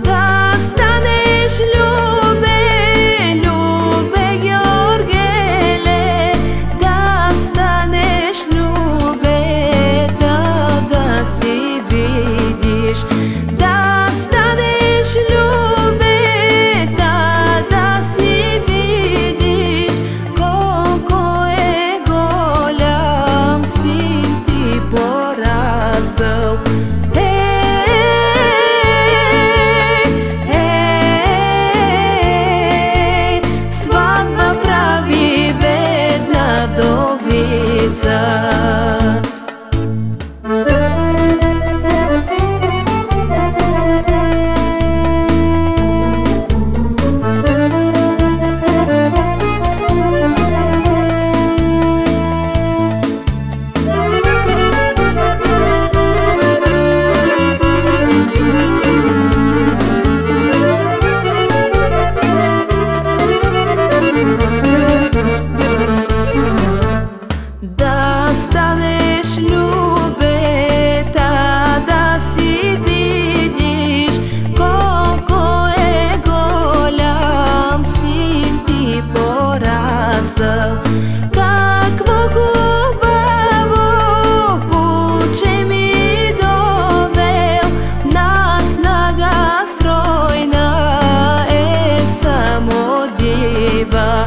Да станеш любе, любе Георгеле, да станеш любе, да си видиш, да станеш любе, да си видиш колко е голям син ти порасъл. Да станеш любета, да си видиш колко е голям син ти порасъл. Какво хубаво куче ми довел, на снага стройна е само дива.